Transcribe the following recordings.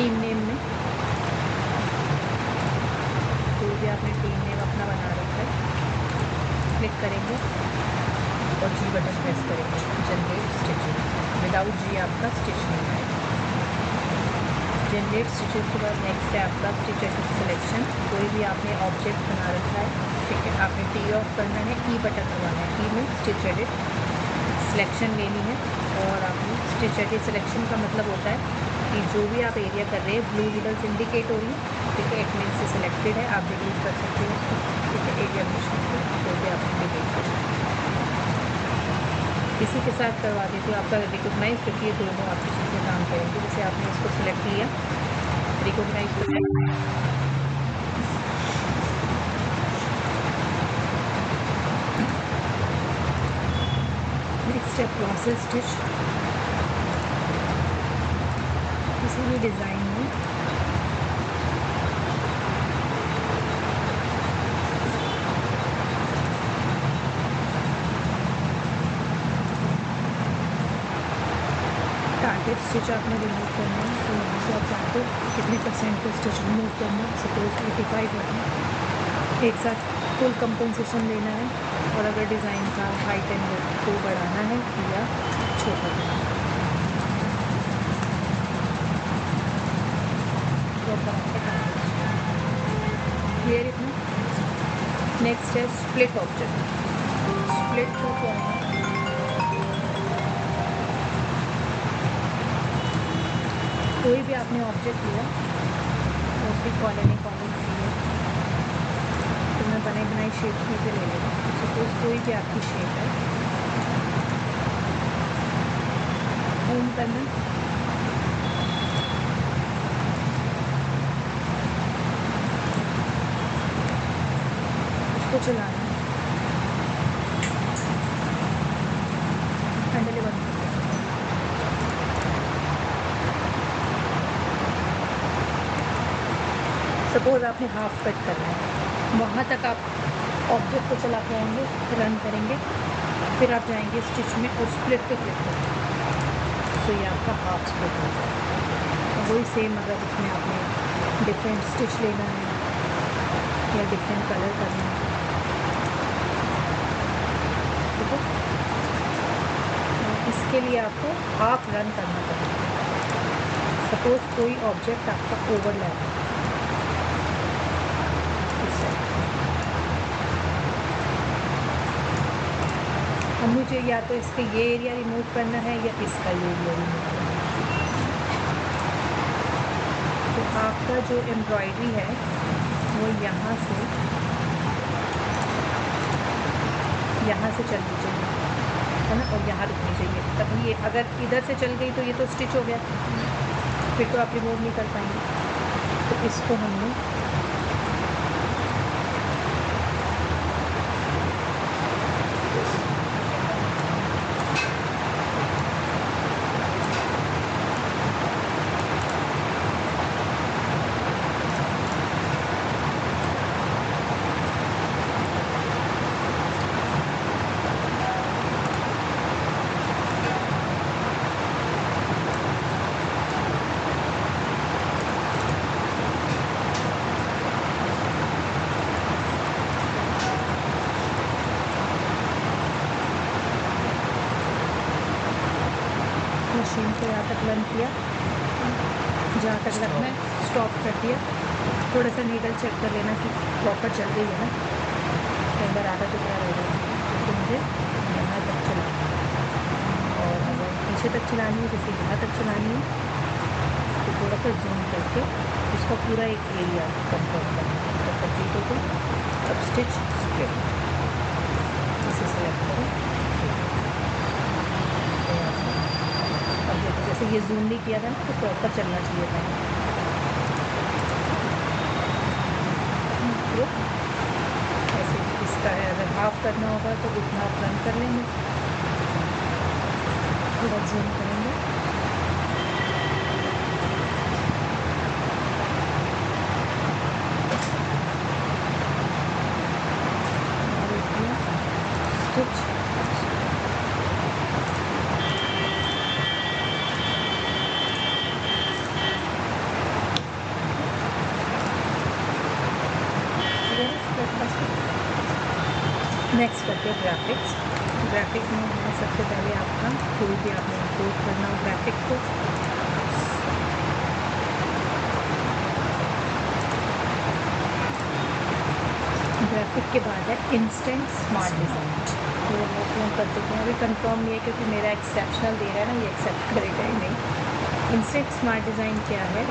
Team name में कोई भी आपने टीम नेम अपना बना रखा है, क्लिक करेंगे और जी बटन प्रेस करेंगे, जनरेट स्टिचेस। विदाउट जी आपका स्टिच नहीं आएगा। जनरेट स्टिचेस के बाद नेक्स्ट है आपका स्टिच सिलेक्शन। कोई भी आपने ऑब्जेक्ट बना रखा है, ठीक है, आपने टी ऑफ करना है, ई बटन दबाना है, ई में स्टिच एडिट सिलेक्शन लेनी है। और आपने स्टिच एडिट सिलेक्शन का मतलब होता है कि जो भी आप एरिया कर रहे हैं ब्लू निडल्स इंडिकेट हो रही है, ठीक है, इट मीन से सिलेक्टेड है, आप डिलीट कर सकते हो उसको, ठीक है, एरिया मिशन को जो भी आप डिलीट कर सकते हो। इसी के साथ करवा देती हूँ आपका रिकोगनाइज, क्योंकि ये दोनों आपकी चीज़ें काम करेंगी। जैसे आपने इसको सिलेक्ट किया, रिकोगनाइज हो जाए, नेक्स्ट है प्रोसेस स्टिच। किसी भी डिज़ाइन में टारगेट स्टिच आपने रिमूव करना है, तो यहाँ से आप चाहते हो कितने परसेंट का स्टिच रिमूव करना है, सपोज 85 करना है। एक साथ फुल कंपनसेशन लेना है, और अगर डिज़ाइन का हाइट एंड विड्थ को बढ़ाना है या छोटा करना है तो क्लियर इतना। नेक्स्ट है स्प्लिट ऑब्जेक्ट। स्प्लिट को क्या है, कोई भी आपने ऑब्जेक्ट लिया, उसकी कॉलोनी लिया, तो मैं बनाई शेप में से ले लेगा। सपोज कोई भी आपकी शेप है, होम करना, उसको चलाना, हैंडल बंद कर देना। सपोज आपने हाफ कट करना है, वहाँ तक आप ऑब्जेक्ट को चला के आएंगे, रन करेंगे, फिर आप जाएंगे स्टिच में और स्प्लिट पे क्लिक करेंगे, तो ये आपका हाफ स्प्लिट हो जाएगा। वही सेम अगर इसमें आपने डिफरेंट स्टिच लेना है या डिफरेंट कलर करना है, ठीक है, इसके लिए आपको हाफ रन करना पड़ेगा। सपोज कोई ऑब्जेक्ट आपका ओवरलैप है, अब मुझे या तो इसके ये एरिया रिमूव करना है या इसका ये एरिया रिमूव करना है। तो आपका जो एम्ब्रॉयडरी है वो यहाँ से चलनी चाहिए, है ना, और यहाँ रुकनी चाहिए। तब ये अगर इधर से चल गई तो ये तो स्टिच हो गया, फिर तो आप रिमूव नहीं कर पाएंगे। तो इसको हमने मशीन को यहाँ तक रन किया, जहाँ तक रखना है स्टॉप कर दिया। थोड़ा सा नीडल चेक कर लेना कि प्रॉपर चल रही है ना, कई बार आधा टुकड़ा रह जाता है, तो मुझे यहाँ तक चलाना है। और अगर पीछे तक चलानी है, जैसे यहाँ तक चलानी है, तो थोड़ा सा जूम करके उसका पूरा एक एरिया कंफर्म करना है। तो कंप्लीट हो गई। अब स्टिच स्प्लिट, इसे सेलेक्ट करें। अब जैसे ये जूम नहीं किया था ना, तो प्रॉपर चलना चाहिए था। तो ऐसे इसका है, अगर हाफ करना होगा तो उतना आप रन कर लेंगे, थोड़ा जूम करेंगे। स्टिच नेक्स्ट करते हैं ग्राफिक्स। ग्राफिक्स में है सबसे पहले आपका कोई भी आपने इंपोर्ट करना हो ग्राफिक को, ग्राफिक के बाद है इंस्टेंट स्मार्ट डिज़ाइन। तो वो फोन कर देते हैं, अभी कंफर्म नहीं है क्योंकि मेरा एक्सेप्शनल दे रहा है ना, ये एक्सेप्ट करेगा ही नहीं। इंस्टेंट स्मार्ट डिज़ाइन क्या है,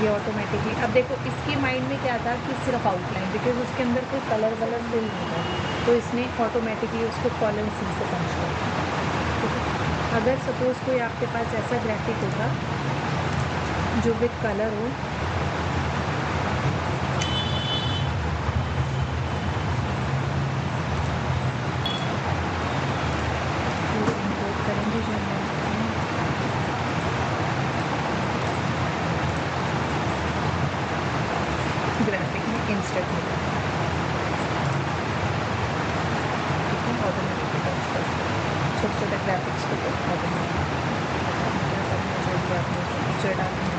ये ऑटोमेटिकली, अब देखो इसकी माइंड में क्या था कि सिर्फ आउटलाइन, बिकॉज उसके अंदर कोई कलर वलर फिल नहीं था, तो इसने ऑटोमेटिकली उसको कॉलम सी से पंच कर दिया। अगर सपोज़ कोई आपके पास ऐसा ग्राफिक होगा जो विद कलर हो, ग्राफिक में इंस्टेंट मिला ऑटोमेटिकली टच कर छोटे छोटे ग्राफिक्स को ऑटोमेटिक जो भी आपने पिक्चर डालनी है,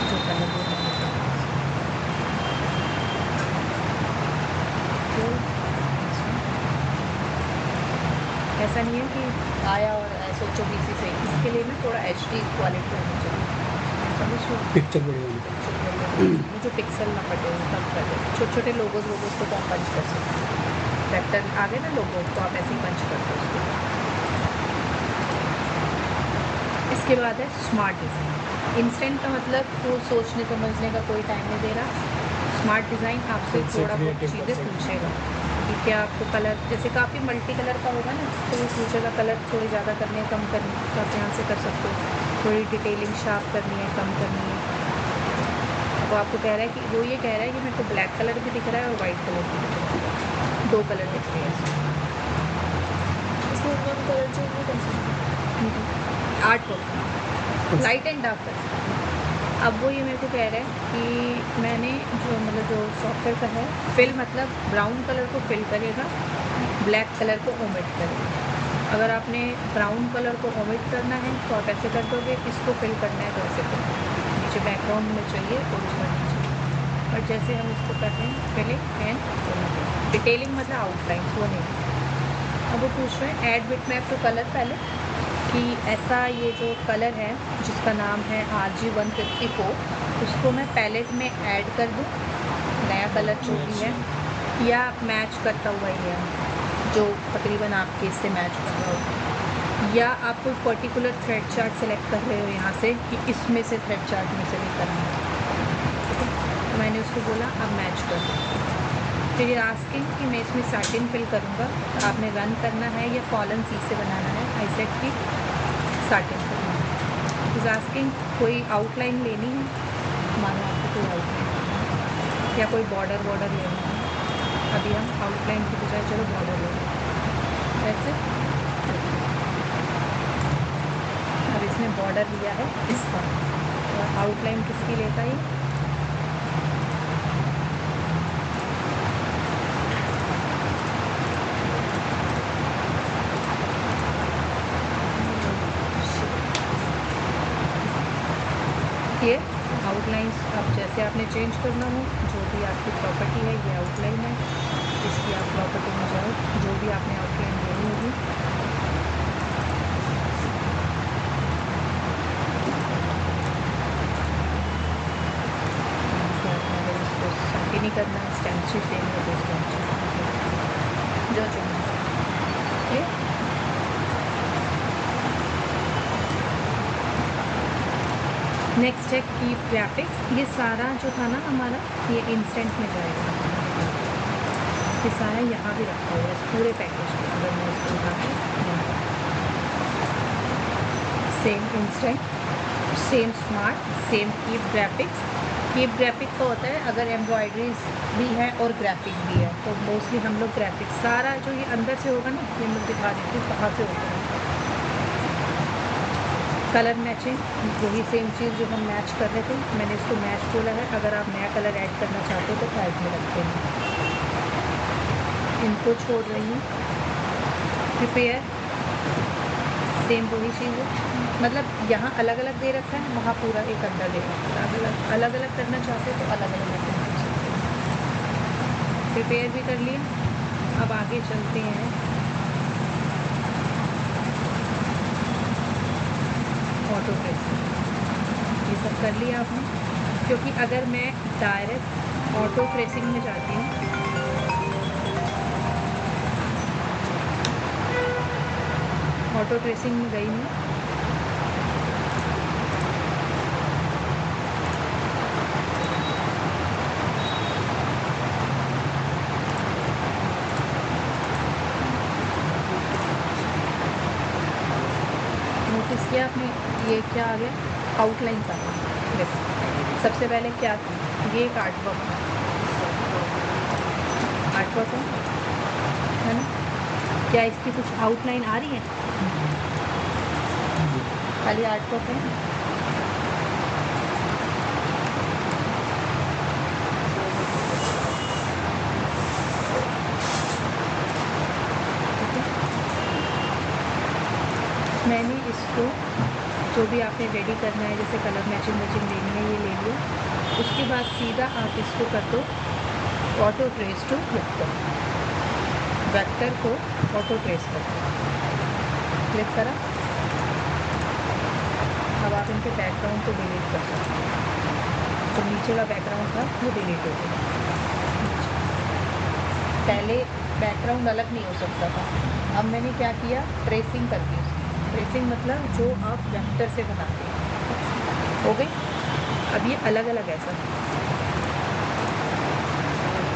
जो कलर तो ऐसा नहीं है कि आया और सोचो बीसी से, इसके लिए ना थोड़ा HD क्वालिटी होनी चाहिए, पिक्चर बढ़िया वो जो पिक्सल ना कटे तब कर दे। छोटे छोटे लोगोज को तो आप पंच कर सकते हो, वेक्टर आ गए ना लोगो, तो आप ऐसे ही पंच कर दो उसको। इसके बाद है स्मार्ट डिज़ाइन। इंस्टेंट का मतलब वो सोचने समझने का कोई टाइम नहीं दे रहा। स्मार्ट डिज़ाइन आपसे थोड़ा बहुत चीज़ें पूछेगा कि क्या आपको कलर, जैसे काफ़ी मल्टी कलर का होगा ना, तो वो पूछेगा कलर थोड़ी ज़्यादा करनी है, कम करनी है, तो आप यहाँ से कर सकते हो। थोड़ी डिटेलिंग शार्प करनी है, कम करनी है। अब आपको कह रहा है कि वो ये कह रहा है कि मेरे को ब्लैक कलर भी दिख रहा है और वाइट कलर भी दिख रहा है, दो कलर दिख रहे हैं इसमें कलर चेंज नहीं कर सकते, art work light and dark कर सकते हैं। अब वो ये मेरे को कह रहा है कि मैंने जो मतलब जो सॉफ्टवेयर का है, फिल मतलब ब्राउन कलर को फिल करेगा, ब्लैक कलर को ओमिट करेगा। अगर आपने ब्राउन कलर को ओमिट करना है तो आप ऐसे कर दोगे, इसको फिल करना है तो ऐसे कर दोगे, नीचे बैकग्राउंड में चाहिए ओरिजिनल में चाहिए। और जैसे हम इसको कर रहे हैं फिलिंग एंड डिटेलिंग मतलब आउटलाइन, वो नहीं। अब वो पूछ रहे हैं ऐड बिटमैप टू कलर, पहले कि ऐसा ये जो कलर है जिसका नाम है RG154, उसको मैं पैलेट में ऐड कर दूँ, नया कलर जो भी है, या मैच करता हुआ ही है जो तकरीबन आपके इससे मैच कर रहा हो, या आप कोई पर्टिकुलर थ्रेड चार्ट सेलेक्ट कर रहे हो यहाँ से कि इसमें से थ्रेड चार्ट में सेलेक्ट करना है। तो मैंने उसको बोला अब मैच कर दो। फिर ये आस्किंग कि मैं इसमें साटिन फिल करूँगा, तो आपने रन करना है या कॉलम सी से बनाना है, आई सेट की साटिन करना है। इस आस्किंग कोई आउटलाइन लेनी है, मानो आपको कोई आउटलाइन लेना है या कोई बॉर्डर लेना है, अभी हम आउटलाइन की बजाय चलो बॉर्डर ले लें ऐसे। अब इसने बॉर्डर लिया है इसका, और आउटलाइन किसकी लेता है, ये आउटलाइंस। अब जैसे आपने चेंज करना हो, जो भी आपकी प्रॉपर्टी है, ये आउटलाइन है, इसकी आप प्रॉपर्टी में जाओ, जो भी आपने आउटलाइन देनी होगी, अगर इसको साटी नहीं करना है, स्टैंड देनी है तो स्टैंड जो चाहिए। ठीक, नेक्स्ट है कीप ग्राफिक्स। ये सारा जो था ना हमारा, ये इंस्टेंट में जाएगा, ये सारा यहाँ भी रखा हुआ है पूरे पैकेज में। अगर मैं इसको उठाऊँ, same instant, same smart, same keep graphics. Keep graphic का होता है अगर एम्ब्रॉयडरीज भी है और ग्राफिक भी है, तो मोस्टली हम लोग ग्राफिक्स सारा जो ये अंदर से होगा ना, ये मैं दिखा देती हूँ कहाँ से होता है। कलर मैचिंग, वही सेम चीज़ जो हम मैच कर रहे थे, मैंने इसको मैच बोला है। अगर आप नया कलर ऐड करना चाहते हो तो साइड में रखते हैं, इनको छोड़ रही हूँ। प्रिपेयर, सेम वही चीज़ है, मतलब यहाँ अलग अलग दे रखा है, वहाँ पूरा एक अंदर दे रखा है। अलग अलग करना चाहते हो तो अलग अलग कर सकते हैं। प्रिपेयर भी कर लिया। अब आगे चलते हैं ऑटो ट्रेसिंग। ये सब कर लिया आपने, क्योंकि अगर मैं डायरेक्ट ऑटो ट्रेसिंग में जाती हूँ, ऑटो ट्रेसिंग में गई मैं, नोटिस किया आपने ये क्या आ गया, आउटलाइन का। देखो सबसे पहले क्या था, ये एक आर्टवर्क है ना, क्या इसकी कुछ आउटलाइन आ रही है? खाली आर्टवर्क है। मैंने इसको जो भी आपने रेडी करना है, जैसे कलर मैचिंग लेनी है, ये ले लिया। उसके बाद सीधा आप इसको कर दो auto trace to vector, vector को ऑटो ट्रेस कर दो, क्लिक करा। अब आप इनके बैकग्राउंड को डिलीट कर सकते हो। तो नीचे का बैकग्राउंड था वो डिलीट हो गया। पहले बैकग्राउंड अलग नहीं हो सकता था, अब मैंने क्या किया, ट्रेसिंग कर दी। ट्रेसिंग मतलब जो आप वेक्टर से बनाते हैं, हो गई। अब ये अलग अलग ऐसा,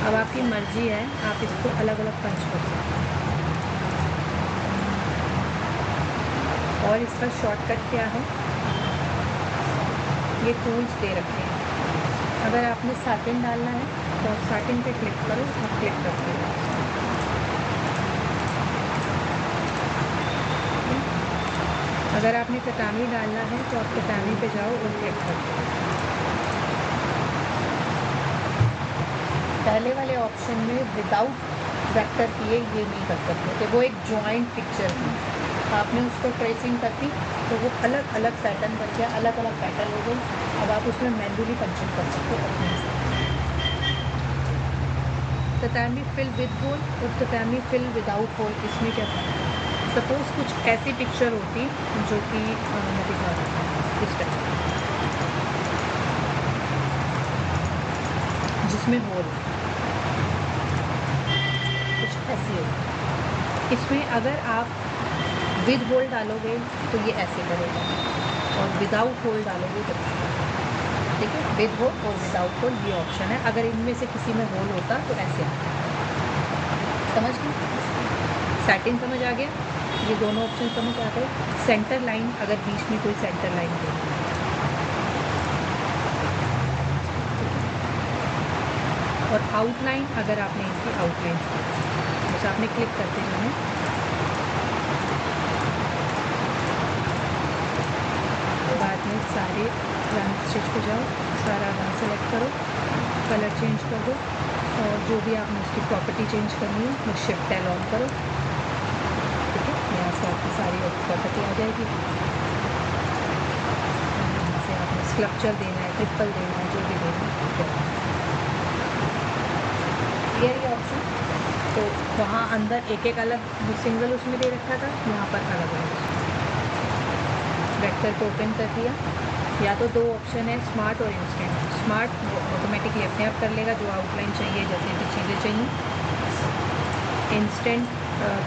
अब आपकी मर्जी है, आप इसको अलग अलग पंच कर सकते हैं। और इसका शॉर्टकट क्या है, ये टूल्स दे रखे हैं। अगर आपने साटिन डालना है तो आप साटिन पे क्लिक करो, आप क्लिक करते हो। अगर आपने कटामी डालना है तो आप कटामी पे जाओ और क्लिक करो। पहले वाले ऑप्शन में विदाउट वेक्टर किए ये नहीं कर सकते थे, वो एक जॉइंट पिक्चर थी। आपने उसको ट्रेसिंग कर दी तो वो अलग अलग पैटर्न बन गया, अलग अलग पैटर्न हो गई। अब आप उसमें मैन्युअली पंचिंग कर सकते हो अपने से। ततामी फिल विद होल और ततामी फिल विदाउट होल, इसमें क्या था, सपोज कुछ ऐसी पिक्चर होती जो कि मैं दिखा रहा हूँ इस टाइप, जिसमें होल कुछ ऐसी होती। इसमें अगर आप विद होल डालोगे तो ये ऐसे करेगा, और विदाउट होल डालोगे तो ठीक है, विद होल और विदाउट होल ये ऑप्शन है। अगर इनमें से किसी में होल होता तो ऐसे आता। समझ गए, सैटिन समझ आ गया, ये दोनों ऑप्शन समझ आ गए। सेंटर लाइन, अगर बीच में कोई सेंटर लाइन दे, और आउटलाइन, अगर आपने इसकी आउटलाइन जैसे आपने क्लिक करते जाना, बाद में सारे रंग स्टिच पे जाओ, सारा रंग सेलेक्ट करो, कलर चेंज कर दो, और जो भी आपने उसकी प्रॉपर्टी चेंज करनी है वो शिफ्ट टैल ऑन करो। ठीक है, यहाँ से आपकी सारी प्रॉपर्टी आ जाएगी। यहाँ से आपने स्कल्पचर देना है, ट्रिपल देना है, जो भी देना है ठीक है। क्लियर ये ऑप्शन, तो वहाँ अंदर एक एक अलग सिंगल उसमें दे रखा था, यहाँ पर अलग अलग। वेक्टर को ओपन कर दिया, या तो दो ऑप्शन है, स्मार्ट और इंस्टेंट। स्मार्ट वो ऑटोमेटिकली अपने आप कर लेगा, जो आउटलाइन चाहिए, जैसे भी चीज़ें चाहिए। इंस्टेंट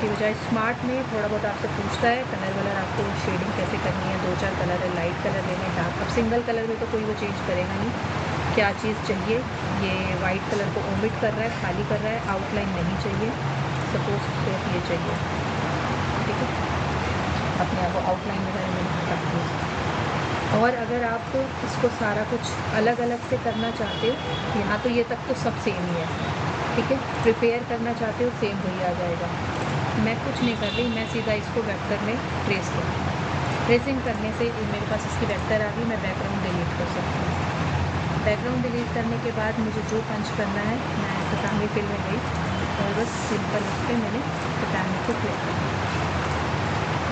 की बजाय स्मार्ट में थोड़ा बहुत आपसे पूछता है, कलर वलर आपको शेडिंग कैसे करनी है, 2-4 कलर है, लाइट कलर लेने, डार्क। अब सिंगल कलर में तो कोई वो चेंज करेगा नहीं, क्या चीज़ चाहिए। ये वाइट कलर को ओमिट कर रहा है, खाली कर रहा है, आउटलाइन नहीं चाहिए, सपोज सिर्फ ये चाहिए, ठीक है, अपने आप को आउटलाइन वगैरह में रखते हैं। और अगर आप इसको सारा कुछ अलग अलग से करना चाहते हो, यहाँ तो ये तक तो सब सेम ही है, ठीक है, प्रिपेयर करना चाहते हो सेम वही आ जाएगा। मैं कुछ नहीं कर रही, मैं सीधा इसको वेक्टर में ट्रेस करूँ। ट्रेसिंग करने से मेरे पास इसकी वेक्टर आ गई, मैं बैकग्राउंड डिलीट कर सकती हूँ। बैकग्राउंड डिलीट करने के बाद मुझे जो पंच करना है, मैं कटामी फिल में गई और बस सिंपल उस पर मैंने कटामी को क्लिक कर दिया,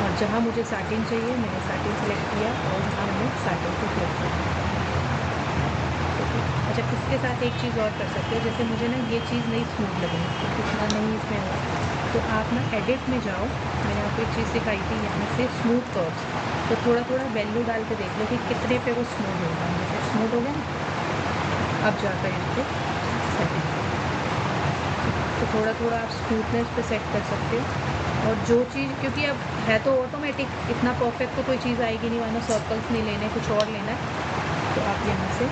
और जहाँ मुझे साटिन चाहिए मैंने साटिन सेलेक्ट किया और वहाँ मैंने साटिन को क्लिक कर दिया। अच्छा, अच्छा, इसके साथ एक चीज़ और कर सकते हो, जैसे मुझे ना ये चीज़ नहीं स्मूथ लगी, इतना नहीं इसमें हो, तो आप ना एडिट में जाओ, मैंने आपको एक चीज़ दिखाई थी यहाँ से स्मूथ कर्व्स, तो थोड़ा थोड़ा वैल्यू डाल के देख लो कि कितने पे वो स्मूथ होगा। जैसे स्मूथ हो गया ना, अब जाकर इसको सेटिंग, तो थोड़ा थोड़ा आप स्मूथनेस पे सेट कर सकते हो। और जो चीज़, क्योंकि अब है तो ऑटोमेटिक, इतना परफेक्ट तो कोई चीज़ आएगी नहीं, वरना सर्कल्स नहीं लेने, कुछ और लेना है, तो आप यहाँ से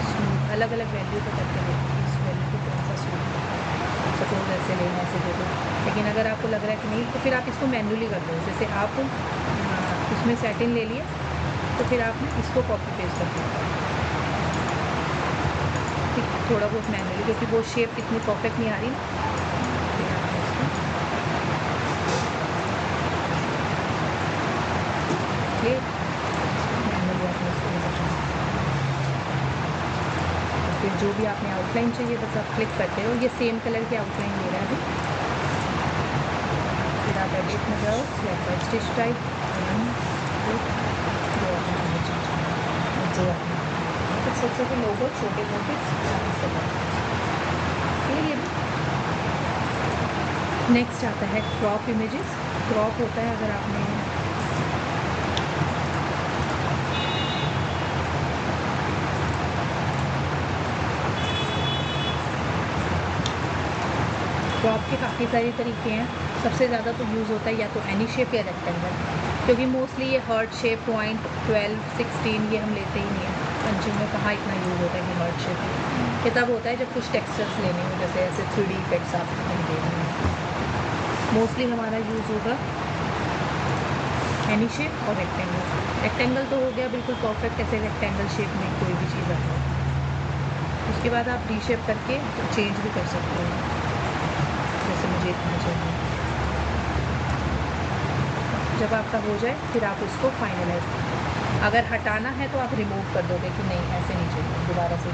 स्मूथ अलग अलग वैल्यू पे करके देखो, इस वैल्यू को कौन सा स्मूथ होता है, सपोज ऐसे लेना, ऐसे दे दो। लेकिन अगर आपको लग रहा है कि नहीं, तो फिर आप इसको मैन्युअली कर दो। जैसे आप इसमें सैटिन ले लिए, तो फिर आपने इसको कॉपी पेस्ट कर दिया, ठीक, थोड़ा बहुत मैन्युअली, क्योंकि वो शेप इतनी परफेक्ट नहीं आ रही ना, फिर आपने इसको मैनुअली आपने इसको बताना। फिर जो भी आपने आउटलाइन चाहिए बस आप क्लिक करते हो, ये सेम कलर की आउटलाइन ले रहा है अभी। फिर आप एडिट में जाओ, स्लैब बाय स्टिच टाइप, जो आपने कुछ छोटे छोटे लोगो, छोटे मोटे ये भी। नेक्स्ट आता है क्रॉप इमेजेस। क्रॉप होता है अगर आपने क्रॉप के काफ़ी सारे तरीके हैं। सबसे ज़्यादा तो यूज़ होता है या तो एनी शेप या रेक्टेंगल, क्योंकि मोस्टली ये हार्ट शेप, पॉइंट 12, 16 ये हम लेते ही नहीं हैं। पंचिंग में कहाँ इतना यूज़ होता है कि हार्ट शेप, ये तब होता है जब कुछ टेक्सचर्स लेने हो, जैसे ऐसे 3D इफेक्ट्स आप नहीं दे रहे हैं। मोस्टली हमारा यूज़ होगा एनी शेप और रेक्टेंगल। रेक्टेंगल तो हो गया बिल्कुल परफेक्ट, ऐसे रेक्टेंगल शेप में कोई भी चीज़ आ जाए। उसके बाद आप डी शेप करके चेंज भी कर सकते हो, जैसे मुझे इतना चाहिए। जब आपका हो जाए फिर आप उसको फाइनलाइज करो। अगर हटाना है तो आप रिमूव कर दोगे कि नहीं ऐसे नहीं चाहिए दोबारा से,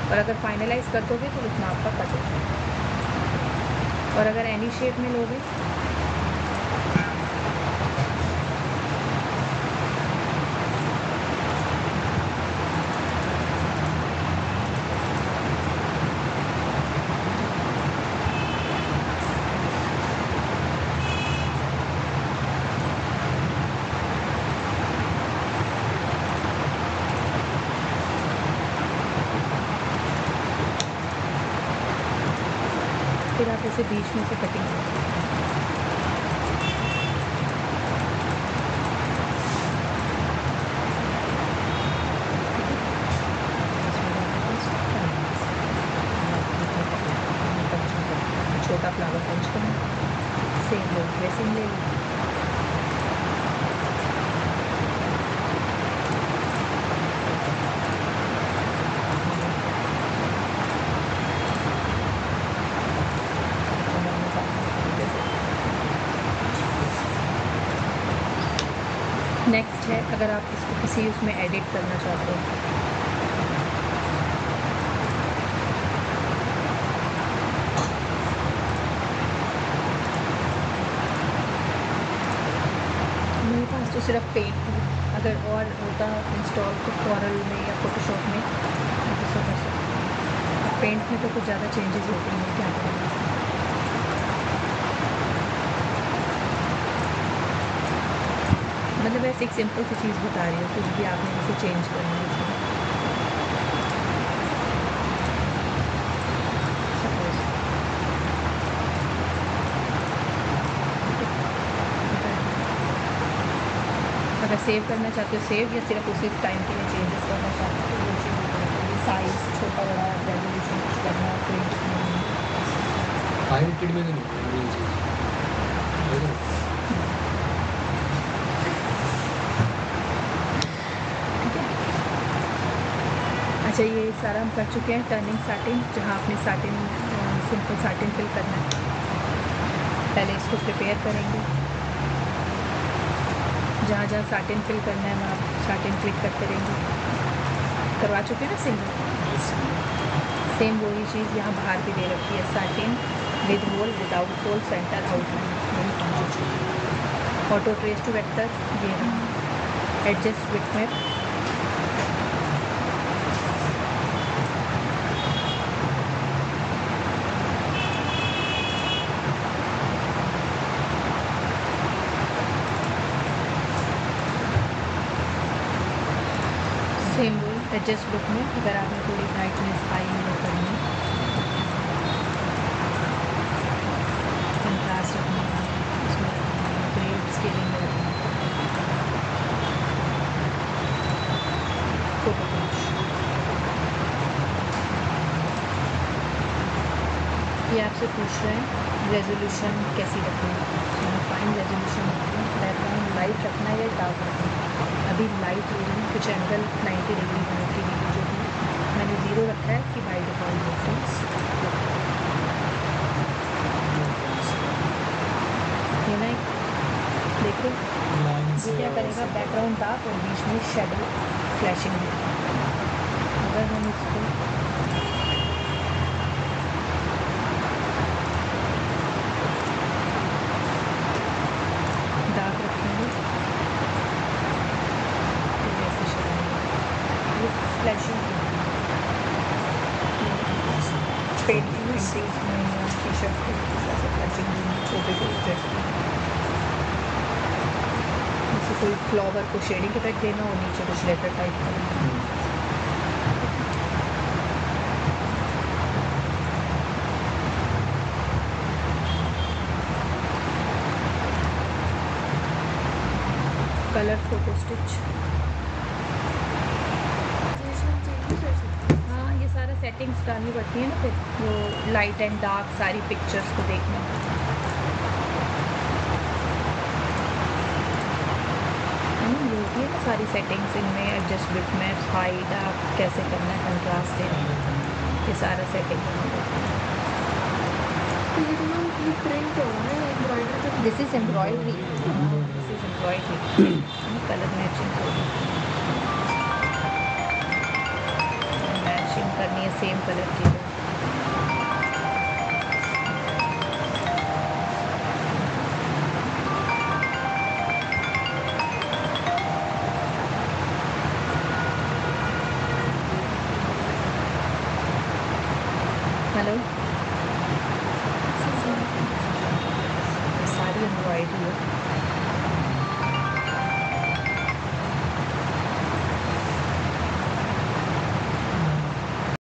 और अगर फाइनलाइज कर दोगे तो उतना आपका कट हो जाएगा। और अगर एनी शेप में लोगे फिर आप ऐसे बीच में से कटिंग कर सकते हैं। छोटा फ्लावर पंच करना, सेम लो, ड्रेसिंग ले लो, नेक्स्ट है अगर आप इसको किसी उसमें एडिट करना चाहते हो, मेरे पास तो सिर्फ पेंट है, अगर और होता इंस्टॉल तो कॉरल में या फोटोशॉप में तो कर सकते। पेंट में तो कुछ ज़्यादा चेंजेस होते नहीं, क्या करेंगे। मतलब ऐसे एक सिंपल सी चीज़ बता रही हूँ, कुछ भी आपने इसे चेंज करना है इसमें। सपोज अगर सेव करना चाहते हो सेव, या सिर्फ उसी टाइम के लिए चेंजेस करना चाहते हो वो चेंज, साइज छोटा बड़ा रेजोल्यूशन कुछ करना, प्रिंट हाइलाइटेड में नहीं अच्छा, ये सारा हम कर चुके हैं। टर्निंग साटिन, जहाँ आपने साटिन सिंपल साटिन फिल करना है, पहले इसको प्रिपेयर करेंगे। जहाँ जहाँ साटिन फिल करना है वहाँ साटिन क्लिक करते रहेंगे। करवा चुके हैं ना सिंगल, सेम वही चीज़ यहाँ बाहर भी दे रखी है, satin with hole, without hole, centre, outline. Auto trace to vector, ये एडजस्ट विथ में सेम वो एडजस्ट लुक में अगर आपने थोड़ी ब्राइटनेस हाई लो करनी है, कंट्रास्ट रखना है, उसमें ग्रेड स्केलिंग में रखना है, फोटो फिनिश। ये आपसे पूछ रहे हैं रेजोल्यूशन कैसी रखनी है, फाइन रेजोल्यूशन रखनी है, बैकग्राउंड लाइट रखना है या डार्क रखना है। अभी लाइट ले रही हूँ, कुछ एंगल 90 डिग्री 90 डिग्री जो भी मैंने 0 रखा है कि बाई डिफॉल्ट डिफरेंस ये ना देख रहे ये क्या करेगा, बैकग्राउंड डार्क और बीच में शेडो फ्लैशिंग देगा। अगर हम इसको डार्क रखेंगे तो जैसे शेडो ये फ्लैशिंग पेंटिंग में टी शर्ट पे फ्लैशिंग छोटे जैसे कोई फ्लावर को शेडिंग इफेक्ट देना और नीचे कुछ लेटर टाइप करना। कलर फोटो स्टिच, हाँ ये सारा सेटिंग्स डालनी पड़ती है ना फिर, वो लाइट एंड डार्क सारी पिक्चर्स को देखना। ये होती है ना सारी सेटिंग्स, इनमें एडजस्ट विथ में हाई डार्क कैसे करना है, कंट्रास्ट देना है, ये सारा setting this is embroidery, colour matching matching करनी है सेम कलर की। हेलो सारी एम्ब्रॉयडरी है।